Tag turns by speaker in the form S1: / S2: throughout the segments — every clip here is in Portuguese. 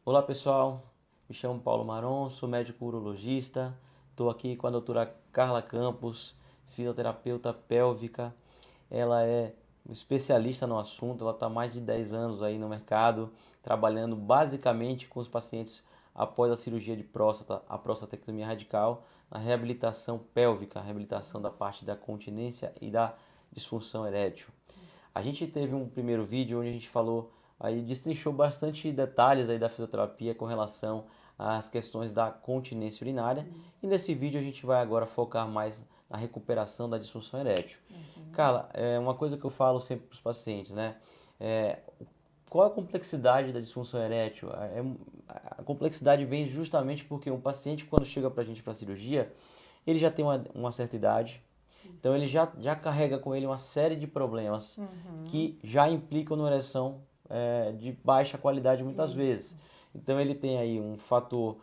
S1: Olá pessoal, me chamo Paulo Maron, sou médico urologista, estou aqui com a doutora Carla Campos, fisioterapeuta pélvica. Ela é especialista no assunto, ela está há mais de 10 anos aí no mercado, trabalhando basicamente com os pacientes após a cirurgia de próstata, a prostatectomia radical, na reabilitação pélvica, a reabilitação da parte da continência e da disfunção erétil. A gente teve um primeiro vídeo onde a gente falou, aí destrinchou bastante detalhes aí da fisioterapia com relação às questões da continência urinária. E nesse vídeo a gente vai agora focar mais na recuperação da disfunção erétil. Carla, é uma coisa que eu falo sempre para os pacientes, né? É, qual a complexidade da disfunção erétil? A complexidade vem justamente porque um paciente, quando chega para a gente para cirurgia, ele já tem uma certa idade, então ele já carrega com ele uma série de problemas que já implicam numa ereção de baixa qualidade muitas vezes. Então ele tem aí um fator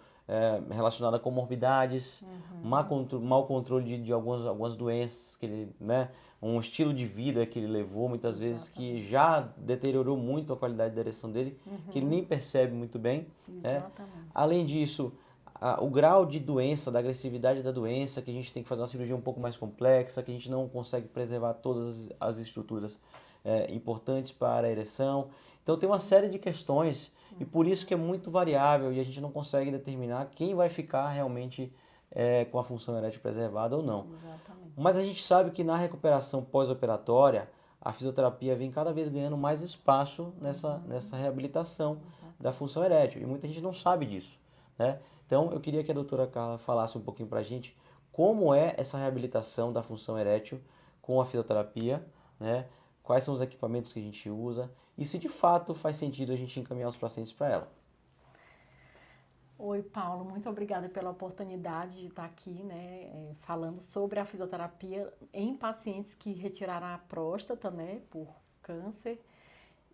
S1: relacionado a comorbidades, mau controle de algumas doenças que ele, né, um estilo de vida que ele levou muitas vezes que já deteriorou muito a qualidade da ereção dele, que ele nem percebe muito bem, né? Além disso, o grau de doença, da agressividade da doença, que a gente tem que fazer uma cirurgia um pouco mais complexa, que a gente não consegue preservar todas as estruturas importantes para a ereção. Então tem uma série de questões e por isso que é muito variável e a gente não consegue determinar quem vai ficar realmente com a função erétil preservada ou não.
S2: Exatamente.
S1: Mas a gente sabe que na recuperação pós-operatória, a fisioterapia vem cada vez ganhando mais espaço nessa reabilitação da função erétil e muita gente não sabe disso, né? Então, eu queria que a doutora Carla falasse um pouquinho para a gente como é essa reabilitação da função erétil com a fisioterapia, né? Quais são os equipamentos que a gente usa e se de fato faz sentido a gente encaminhar os pacientes para ela.
S2: Oi, Paulo, muito obrigada pela oportunidade de estar aqui, né, falando sobre a fisioterapia em pacientes que retiraram a próstata, né, por câncer.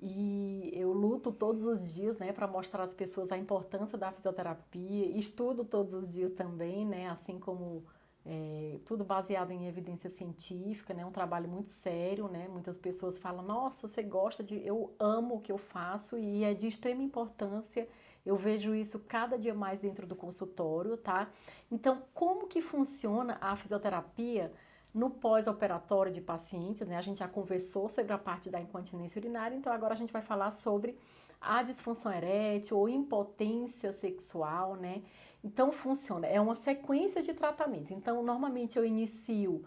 S2: E eu luto todos os dias, né, para mostrar às pessoas a importância da fisioterapia. Estudo todos os dias também, né, assim como tudo baseado em evidência científica, né, um trabalho muito sério, né. Muitas pessoas falam: "Nossa, você gosta de?" Eu amo o que eu faço e é de extrema importância. Eu vejo isso cada dia mais dentro do consultório, tá? Então, como que funciona a fisioterapia no pós-operatório de pacientes, né? A gente já conversou sobre a parte da incontinência urinária, então agora a gente vai falar sobre a disfunção erétil ou impotência sexual, né? Então funciona, é uma sequência de tratamentos. Então, normalmente eu inicio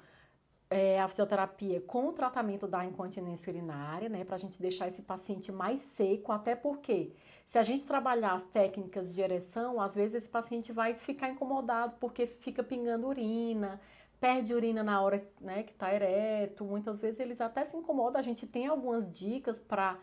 S2: a fisioterapia com o tratamento da incontinência urinária, né, para a gente deixar esse paciente mais seco, até porque se a gente trabalhar as técnicas de ereção, às vezes esse paciente vai ficar incomodado porque fica pingando urina, perde urina na hora, né, que está ereto, muitas vezes eles até se incomodam, a gente tem algumas dicas para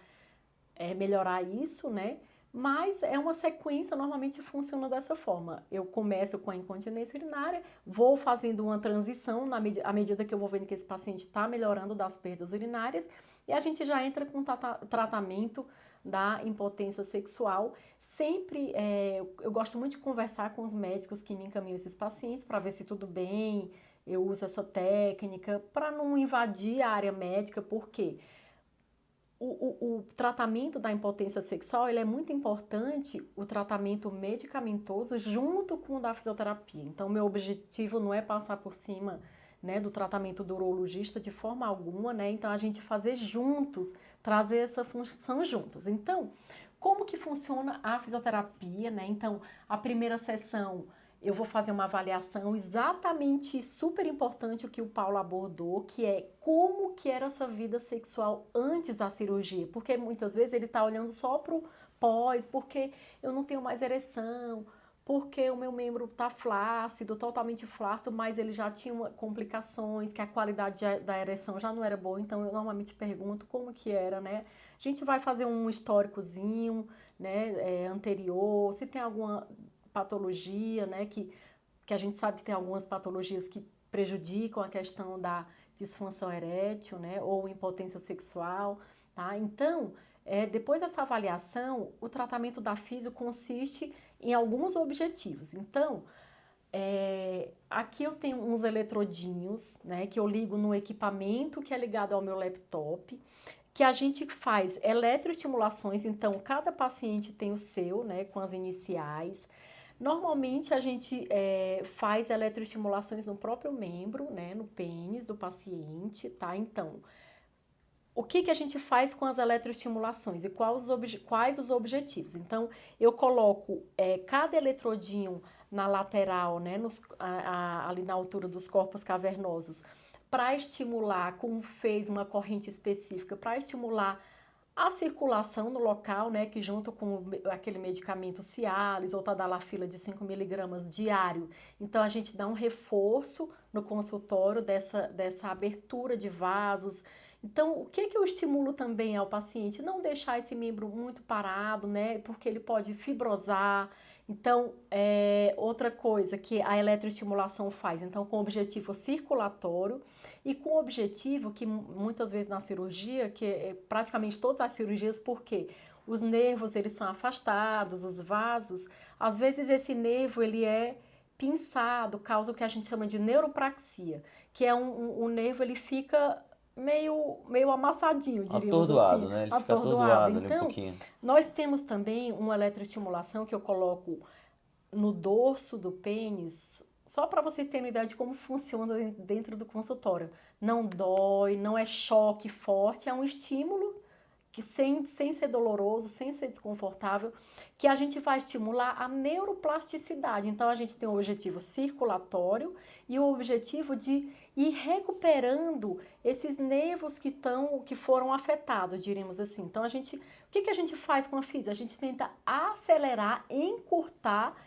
S2: melhorar isso, né? Mas é uma sequência, normalmente funciona dessa forma. Eu começo com a incontinência urinária, vou fazendo uma transição à medida que eu vou vendo que esse paciente está melhorando das perdas urinárias e a gente já entra com o tratamento da impotência sexual. Sempre eu gosto muito de conversar com os médicos que me encaminham esses pacientes para ver se tudo bem, eu uso essa técnica para não invadir a área médica, porque o tratamento da impotência sexual ele é muito importante, o tratamento medicamentoso junto com o da fisioterapia. Então, meu objetivo não é passar por cima, né, do tratamento do urologista de forma alguma, né? Então, a gente fazer juntos, trazer essa função juntos. Então, como que funciona a fisioterapia, né? Então, a primeira sessão eu vou fazer uma avaliação exatamente super importante o que o Paulo abordou, que é como que era essa vida sexual antes da cirurgia, porque muitas vezes ele está olhando só para o pós, porque eu não tenho mais ereção, porque o meu membro está flácido, totalmente flácido, mas ele já tinha complicações, que a qualidade da ereção já não era boa, então eu normalmente pergunto como que era, né? A gente vai fazer um históricozinho, né, anterior, se tem alguma patologia, né, que a gente sabe que tem algumas patologias que prejudicam a questão da disfunção erétil, né, ou impotência sexual, tá? Então, depois dessa avaliação, o tratamento da fisio consiste em alguns objetivos. Então, aqui eu tenho uns eletrodinhos, né, que eu ligo no equipamento que é ligado ao meu laptop. que a gente faz eletroestimulações, então cada paciente tem o seu, né, com as iniciais. Normalmente a gente faz eletroestimulações no próprio membro, né, no pênis do paciente, tá? Então, o que a gente faz com as eletroestimulações e quais os objetivos? Então, eu coloco cada eletrodinho na lateral, né, ali na altura dos corpos cavernosos, para estimular, como fez uma corrente específica, para estimular a circulação no local, né, que junto com aquele medicamento Cialis ou Tadalafila de 5 miligramas diário, então a gente dá um reforço no consultório dessa abertura de vasos. Então, o que eu estimulo também ao paciente? Não deixar esse membro muito parado, né, porque ele pode fibrosar. Então, outra coisa que a eletroestimulação faz, então com objetivo circulatório e com objetivo que muitas vezes na cirurgia, que praticamente todas as cirurgias, porque os nervos eles são afastados, os vasos, às vezes esse nervo ele é pinçado, causa o que a gente chama de neuropraxia, que é um nervo ele fica meio amassadinho, diríamos
S1: Atordoado,
S2: assim,
S1: né? Ele fica
S2: atordoado.
S1: atordoado ali um
S2: Então,
S1: pouquinho.
S2: nós temos também uma eletroestimulação que eu coloco no dorso do pênis, só para vocês terem uma ideia de como funciona dentro do consultório. Não dói, não é choque forte, é um estímulo que sem ser doloroso, sem ser desconfortável, que a gente vai estimular a neuroplasticidade. Então, a gente tem o objetivo circulatório e o objetivo de ir recuperando esses nervos que foram afetados, diríamos assim. Então, o que a gente faz com a física? A gente tenta acelerar, encurtar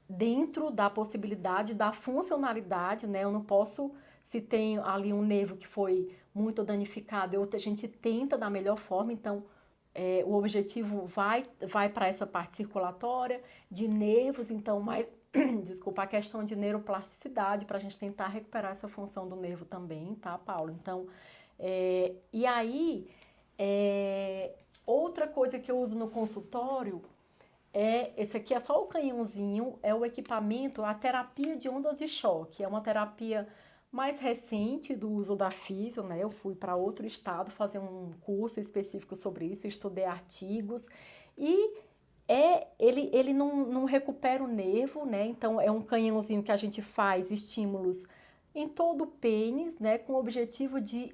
S2: dentro da possibilidade da funcionalidade, né? Eu não posso, se tem ali um nervo que foi muito danificado, a gente tenta da melhor forma, então o objetivo vai para essa parte circulatória de nervos, então mais, desculpa, a questão de neuroplasticidade, para a gente tentar recuperar essa função do nervo também, tá, Paulo? Então, e aí, outra coisa que eu uso no consultório esse aqui é só o canhãozinho, é o equipamento, a terapia de ondas de choque. É uma terapia mais recente do uso da físio, né? Eu fui para outro estado fazer um curso específico sobre isso, estudei artigos e ele não recupera o nervo, né? Então é um canhãozinho que a gente faz estímulos em todo o pênis, né? Com o objetivo de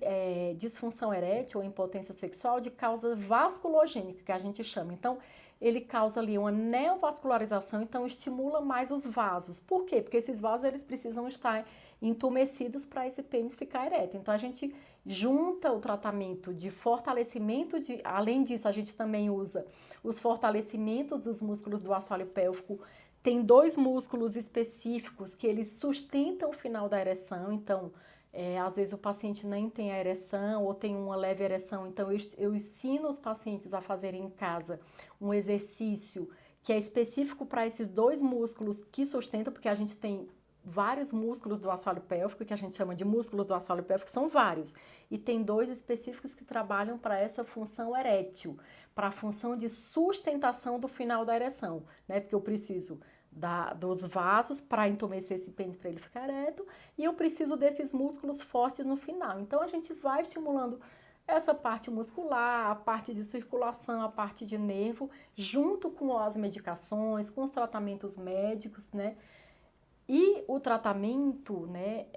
S2: disfunção erétil ou impotência sexual de causa vasculogênica, que a gente chama. Então, ele causa ali uma neovascularização, então estimula mais os vasos. Por quê? Porque esses vasos eles precisam estar entumecidos para esse pênis ficar ereto. Então a gente junta o tratamento de fortalecimento, além disso a gente também usa os fortalecimentos dos músculos do assoalho pélvico. Tem 2 músculos específicos que eles sustentam o final da ereção, então às vezes o paciente nem tem a ereção ou tem uma leve ereção, então eu ensino os pacientes a fazerem em casa um exercício que é específico para esses 2 músculos que sustentam, porque a gente tem vários músculos do assoalho pélvico, que a gente chama de músculos do assoalho pélvico, são vários, e tem 2 específicos que trabalham para essa função erétil, para a função de sustentação do final da ereção, né? Porque eu preciso dos vasos para entumecer esse pênis para ele ficar ereto e eu preciso desses músculos fortes no final. Então a gente vai estimulando essa parte muscular, a parte de circulação, a parte de nervo, junto com as medicações, com os tratamentos médicos, né? E o tratamento, né,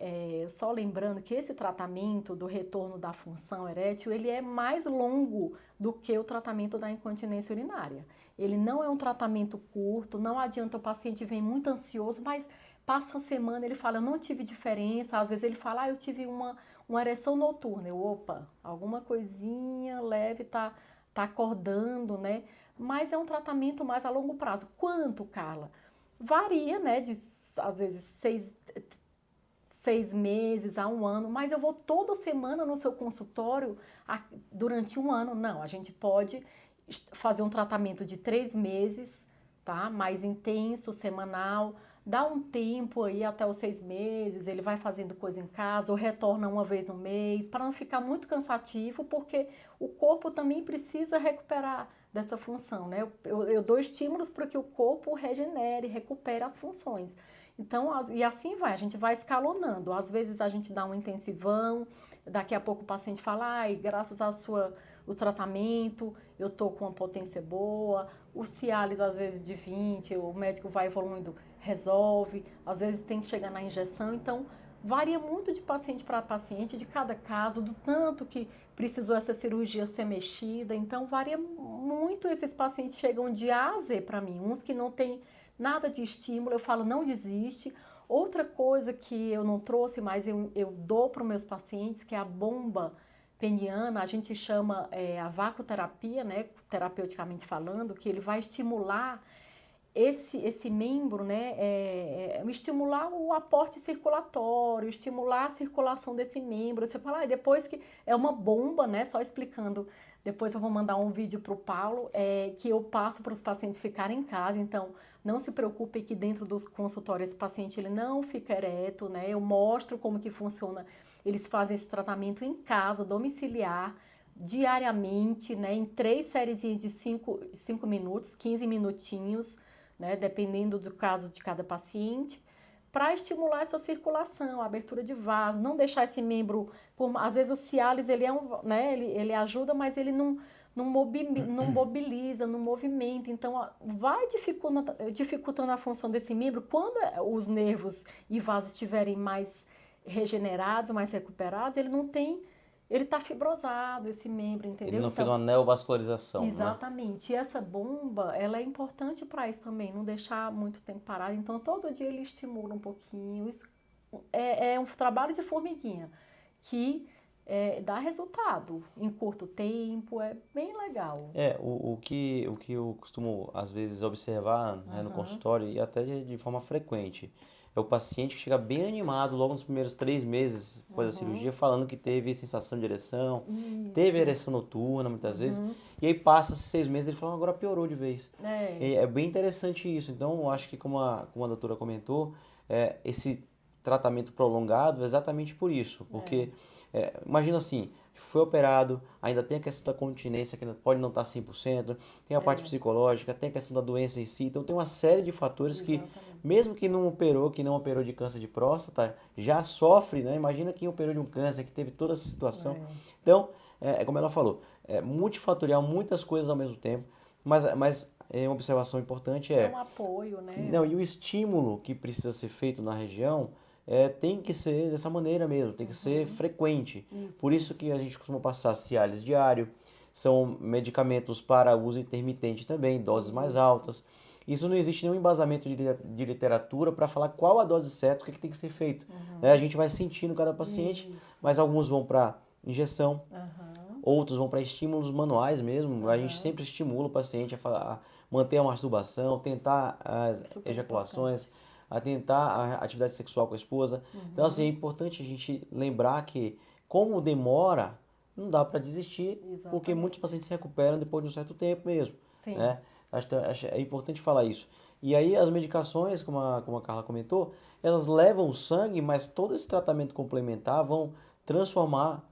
S2: só lembrando que esse tratamento do retorno da função erétil, ele é mais longo do que o tratamento da incontinência urinária. Ele não é um tratamento curto, não adianta o paciente vem muito ansioso, mas passa uma semana, ele fala, eu não tive diferença, às vezes ele fala, eu tive uma ereção noturna, opa, alguma coisinha leve tá acordando, né? Mas é um tratamento mais a longo prazo. Quanto, Carla? Varia, né, às vezes 6 meses a 1 ano, mas eu vou toda semana no seu consultório durante 1 ano. Não, a gente pode fazer um tratamento de 3 meses, tá? Mais intenso, semanal, dá um tempo aí até os 6 meses, ele vai fazendo coisa em casa ou retorna 1 vez no mês, para não ficar muito cansativo, porque o corpo também precisa recuperar dessa função, né? Eu dou estímulos para que o corpo regenere, recupere as funções. Então, e assim vai, a gente vai escalonando. Às vezes a gente dá um intensivão, daqui a pouco o paciente fala, ai, graças à sua o tratamento, eu tô com uma potência boa, o Cialis às vezes de 20, o médico vai evoluindo, resolve, às vezes tem que chegar na injeção, então varia muito de paciente para paciente, de cada caso, do tanto que precisou essa cirurgia ser mexida, então varia muito, esses pacientes chegam de A a Z para mim, uns que não tem nada de estímulo, eu falo não desiste. Outra coisa que eu não trouxe, mas eu dou para os meus pacientes, que é a bomba peniana, a gente chama a vacoterapia, né, terapeuticamente falando, que ele vai estimular esse membro, né, estimular o aporte circulatório, estimular a circulação desse membro. Você fala, depois que é uma bomba, né, só explicando, depois eu vou mandar um vídeo para o Paulo, que eu passo para os pacientes ficarem em casa, então não se preocupe que dentro do consultório esse paciente ele não fica ereto, né, eu mostro como que funciona, eles fazem esse tratamento em casa, domiciliar, diariamente, né, em 3 sériezinhas de 5 minutos, 15 minutinhos, né, dependendo do caso de cada paciente, para estimular essa circulação, a abertura de vaso, não deixar esse membro, às vezes o Cialis ele ele ajuda, mas ele não mobiliza, não movimenta, então vai dificultando a função desse membro quando os nervos e vasos estiverem mais regenerados, mais recuperados, ele está fibrosado, esse membro, entendeu?
S1: Ele não fez uma neovascularização,
S2: exatamente. E essa bomba, ela é importante para isso também, não deixar muito tempo parado. Então, todo dia ele estimula um pouquinho. Isso é um trabalho de formiguinha que dá resultado em curto tempo, é bem legal.
S1: O que eu costumo, às vezes, observar, né, no consultório e até de forma frequente, é o paciente que chega bem animado logo nos primeiros 3 meses após a cirurgia, falando que teve sensação de ereção, teve ereção noturna muitas vezes, e aí passa 6 meses e ele fala, agora piorou de vez. É bem interessante isso. Então, eu acho que como a doutora comentou, esse tratamento prolongado é exatamente por isso, porque imagina assim, foi operado, ainda tem a questão da continência, que pode não estar 100%, tem a parte psicológica, tem a questão da doença em si, então tem uma série de fatores que, mesmo que não operou de câncer de próstata, já sofre, né? Imagina quem operou de um câncer, que teve toda essa situação. Então, como ela falou, é multifatorial, muitas coisas ao mesmo tempo, mas uma observação importante
S2: é um apoio, né?
S1: Não, e o estímulo que precisa ser feito na região tem que ser dessa maneira mesmo, tem que ser frequente.
S2: Isso.
S1: Por isso que a gente costuma passar Cialis diário, são medicamentos para uso intermitente também, doses mais altas. Isso não existe nenhum embasamento de literatura para falar qual a dose certa, o que tem que ser feito. A gente vai sentindo cada paciente, mas alguns vão para injeção, outros vão para estímulos manuais mesmo. A gente sempre estimula o paciente a manter a masturbação, tentar as ejaculações, a tentar a atividade sexual com a esposa. Então, assim, é importante a gente lembrar que, como demora, não dá para desistir, porque muitos pacientes se recuperam depois de um certo tempo mesmo.
S2: Sim.
S1: Né? Acho é importante falar isso. E aí, as medicações, como a Carla comentou, elas levam o sangue, mas todo esse tratamento complementar vão transformar.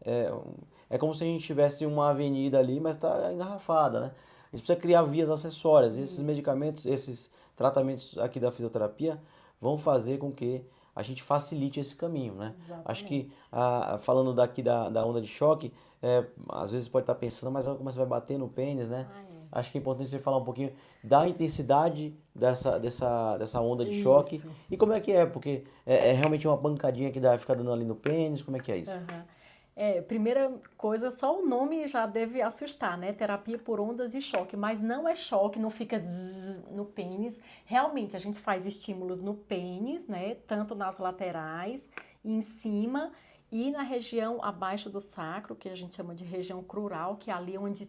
S1: É como se a gente tivesse uma avenida ali, mas está engarrafada, né? A gente precisa criar vias acessórias. Esses medicamentos, esses tratamentos aqui da fisioterapia vão fazer com que a gente facilite esse caminho, né?
S2: Exatamente.
S1: Acho que, falando daqui da onda de choque, às vezes pode estar pensando, mas como você vai bater no pênis, né? Acho que é importante você falar um pouquinho da intensidade dessa onda de choque. E como é que é? Porque é realmente uma pancadinha que fica dando ali no pênis, como é que é isso?
S2: Primeira coisa, só o nome já deve assustar, né? Terapia por ondas de choque, mas não é choque, não fica zzz no pênis. Realmente, a gente faz estímulos no pênis, né? Tanto nas laterais, em cima e na região abaixo do sacro, que a gente chama de região crural, que é ali onde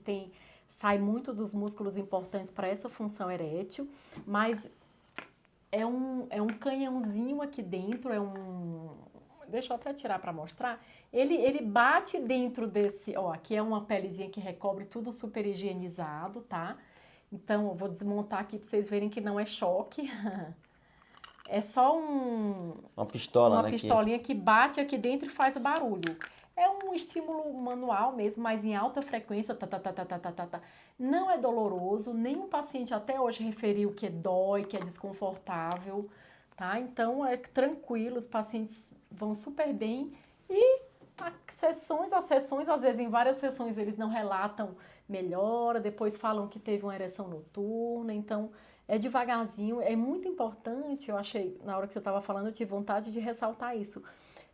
S2: sai muito dos músculos importantes para essa função erétil, mas é um canhãozinho aqui dentro, deixa eu até tirar para mostrar. Ele bate dentro desse, aqui é uma pelezinha que recobre tudo super higienizado, tá? Então, eu vou desmontar aqui para vocês verem que não é choque. É só
S1: uma pistola,
S2: uma pistolinha que bate aqui dentro e faz barulho. É um estímulo manual mesmo, mas em alta frequência, Não é doloroso, nenhum paciente até hoje referiu que dói, que é desconfortável, tá? Então, é tranquilo, os pacientes vão super bem e há sessões, às vezes em várias sessões eles não relatam melhora, depois falam que teve uma ereção noturna, então é devagarzinho, é muito importante, eu achei, na hora que você estava falando, eu tive vontade de ressaltar isso,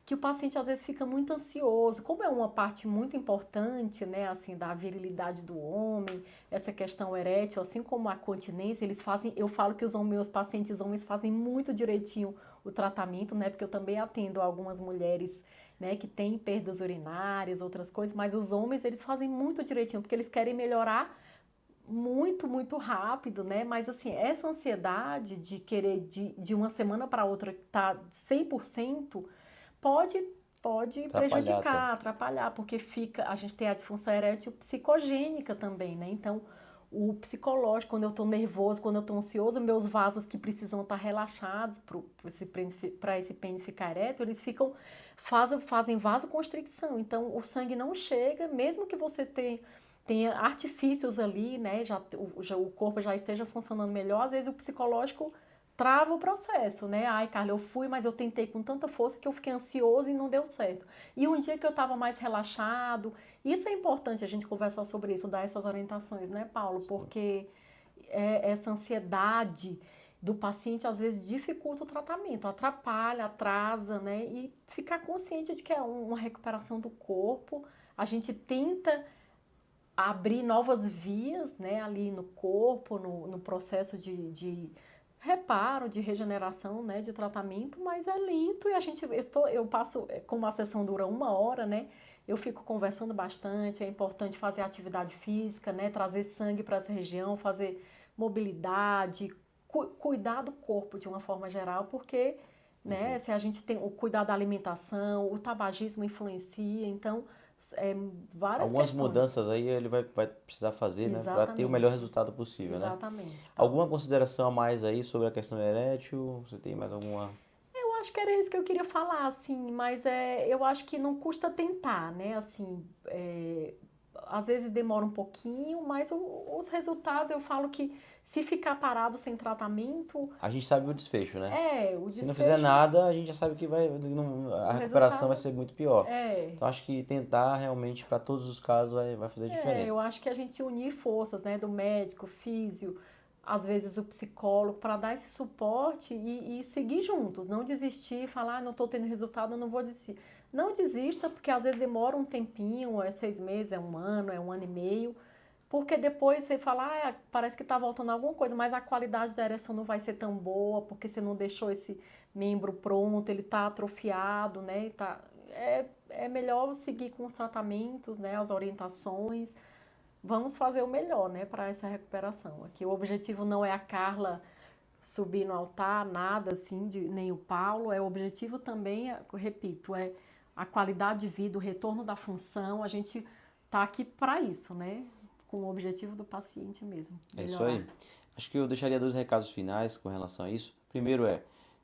S2: que o paciente às vezes fica muito ansioso, como é uma parte muito importante, né, assim, da virilidade do homem, essa questão erétil, assim como a continência, eles fazem, eu falo que meus pacientes homens fazem muito direitinho o tratamento, né, porque eu também atendo algumas mulheres, né, que têm perdas urinárias, outras coisas, mas os homens, eles fazem muito direitinho, porque eles querem melhorar muito, muito rápido, né, mas assim, essa ansiedade de querer de uma semana para outra estar 100%, pode
S1: Atrapalhar até.
S2: prejudicar, atrapalhar, porque a gente tem a disfunção erétil psicogênica também, né? Então, o psicológico, quando eu estou nervoso, quando eu estou ansioso, meus vasos que precisam estar relaxados para esse pênis ficar erétil, eles fazem vasoconstricção. Então, o sangue não chega, mesmo que você tenha artifícios ali, né? O corpo já esteja funcionando melhor, às vezes o psicológico trava o processo, né? Ai, Carla, eu fui, mas eu tentei com tanta força que eu fiquei ansioso e não deu certo. E um dia que eu estava mais relaxado, isso é importante a gente conversar sobre isso, dar essas orientações, né, Paulo? Porque essa ansiedade do paciente às vezes dificulta o tratamento, atrapalha, atrasa, né? E ficar consciente de que é uma recuperação do corpo, a gente tenta abrir novas vias, né, ali no corpo, no processo de reparo, de regeneração, né, de tratamento, mas é lento e eu passo, como a sessão dura 1 hora, né, eu fico conversando bastante, é importante fazer atividade física, né, trazer sangue para essa região, fazer mobilidade, cuidar do corpo de uma forma geral, porque, né, se a gente tem o cuidar da alimentação, o tabagismo influencia, então, várias
S1: Algumas
S2: questões.
S1: mudanças aí ele vai precisar fazer, né, para ter o melhor
S2: Exatamente.
S1: resultado possível, né?
S2: Exatamente, Paulo.
S1: Alguma consideração a mais aí sobre a questão erétil? Você tem mais alguma?
S2: Eu acho que era isso que eu queria falar, assim, mas eu acho que não custa tentar, né? Assim, às vezes demora um pouquinho, mas os resultados eu falo que se ficar parado sem tratamento,
S1: A gente sabe o desfecho, né?
S2: o
S1: Se não fizer
S2: desfecho,
S1: nada, a gente já sabe que a
S2: o
S1: recuperação vai
S2: resultado
S1: ser muito pior.
S2: é.
S1: Então acho que tentar realmente para todos os casos vai fazer diferença.
S2: Eu acho que a gente unir forças, né, do médico, físio, às vezes o psicólogo, para dar esse suporte e seguir juntos, não desistir, falar, não estou tendo resultado, eu não vou desistir. Não desista, porque às vezes demora um tempinho, é 6 meses, é 1 ano, é 1 ano e meio, porque depois você fala, parece que está voltando alguma coisa, mas a qualidade da ereção não vai ser tão boa, porque você não deixou esse membro pronto, ele está atrofiado, né? É melhor seguir com os tratamentos, né? As orientações. Vamos fazer o melhor, né? Para essa recuperação. Aqui o objetivo não é a Carla subir no altar, nada assim, nem o Paulo. O objetivo também, repito, é a qualidade de vida, o retorno da função. A gente tá aqui para isso, né? Com o objetivo do paciente mesmo.
S1: É isso
S2: Melhorar.
S1: aí. Acho que eu deixaria 2 recados finais com relação a isso. Primeiro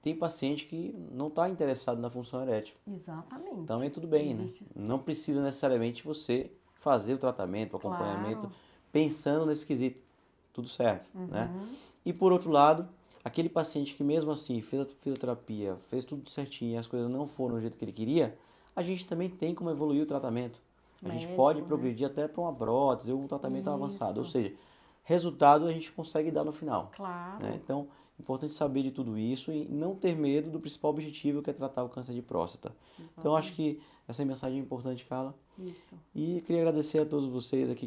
S1: tem paciente que não está interessado na função erétil.
S2: Exatamente.
S1: Também tudo bem, né?
S2: Existe isso.
S1: Não precisa necessariamente você fazer o tratamento, o acompanhamento,
S2: Claro.
S1: pensando nesse quesito. Tudo certo, né? E por outro lado, aquele paciente que mesmo assim fez a fisioterapia, fez tudo certinho e as coisas não foram do jeito que ele queria, a gente também tem como evoluir o tratamento. A gente pode progredir até para uma prótese ou um tratamento avançado. Ou
S2: Isso.
S1: seja, resultado a gente consegue dar no final.
S2: Claro.
S1: Né? Então, importante saber de tudo isso e não ter medo do principal objetivo, que é tratar o câncer de próstata. Então, acho que essa mensagem é importante, Carla.
S2: Isso.
S1: E queria agradecer a todos vocês aqui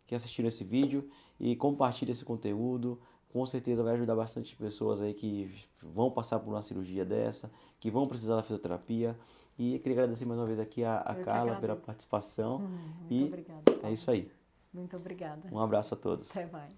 S1: que assistiram esse vídeo e compartilhem esse conteúdo. Com certeza vai ajudar bastante pessoas aí que vão passar por uma cirurgia dessa, que vão precisar da fisioterapia. E queria agradecer mais uma vez aqui a Carla pela participação.
S2: Muito
S1: E
S2: obrigada.
S1: é isso aí.
S2: Muito obrigada.
S1: Um abraço a todos.
S2: Até mais.